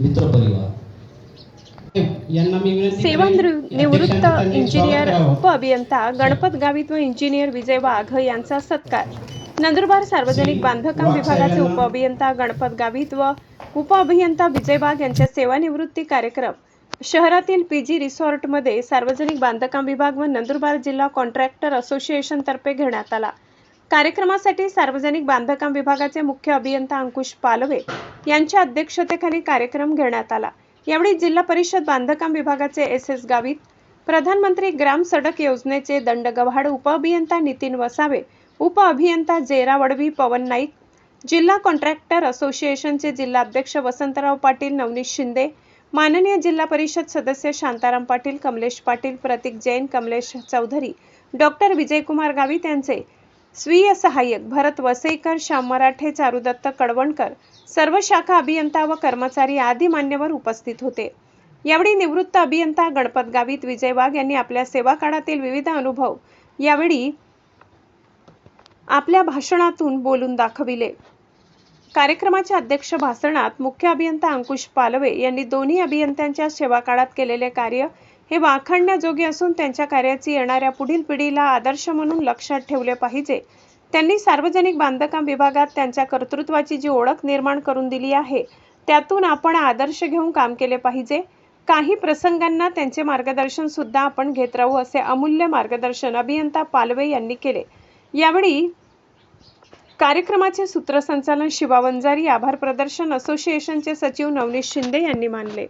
मित्रपरिवार यांना मी विनंती सेवानिवृत्त इंजिनियर उप अभियंता गणपत गावित व इंजिनियर विजय वाघ यांचा सत्कार। नंदुरबार सार्वजनिक बांधकाम विभागाचे उप अभियंता गणपत गावित व उप अभियंता विजय वाघ यांच्या सेवानिवृत्ती कार्यक्रम शहरातील पीजी रिसॉर्टमध्ये सार्वजनिक बांधकाम विभाग व नंदुरबार जिल्हा कॉन्ट्रॅक्टर असोसिएशन तर्फे घेण्यात आला। कार्यक्रमासाठी सार्वजनिक बांधकाम विभागाचे मुख्य अभियंता अंकुश पालवे यांच्या अध्यक्षतेखाली कार्यक्रम घेण्यात आला। यावेळी जिल्हा परिषद बांधकाम विभागाचे एस गावित, प्रधानमंत्री ग्राम सडक योजनेचे दंडगव्हाड उप अभियंता नितीन वसावे, उप अभियंता जेरा वडवी पवन नाईक, जिल्हा कॉन्ट्रॅक्टर असोसिएशनचे जिल्हा अध्यक्ष वसंतराव पाटील, नवनीत शिंदे, माननीय जिल्हा परिषद सदस्य शांताराम पाटील, कमलेश पाटील, प्रतीक जैन, कमलेश चौधरी, डॉक्टर विजयकुमार गावित यांचे स्वीय सहाय्यक भरत वसईकर, श्याम मराठे, चारुदत्त कडवणकर, सर्व शाखा अभियंता व कर्मचारी आदी मान्यवर उपस्थित होते। यावेळी निवृत्त अभियंता गणपत गावित विजय वाघ यांनी आपल्या सेवा काळातील विविध अनुभव यावेळी आपल्या भाषणातून बोलून दाखविले। कार्यक्रमाच्या अध्यक्ष भाषणात मुख्य अभियंता अंकुश पालवे यांनी दोन्ही अभियंत्यांच्या सेवा काळात केलेले कार्य हे वाखाणण्याजोगे असून त्यांच्या कार्याची येणाऱ्या पुढील पिढीला आदर्श म्हणून लक्षात ठेवले पाहिजे। त्यांनी सार्वजनिक बांधकाम विभागात त्यांच्या कर्तृत्वाची जी ओळख निर्माण करून दिली आहे त्यातून आपण आदर्श घेऊन काम केले पाहिजे। काही प्रसंगांना त्यांचे मार्गदर्शन सुद्धा आपण घेत राहू असे अमूल्य मार्गदर्शन अभियंता पालवे यांनी केले। यावेळी कार्यक्रमाचे सूत्रसंचालन शिवा वंजारी, आभार प्रदर्शन असोसिएशनचे सचिव नवनीत शिंदे यांनी मानले।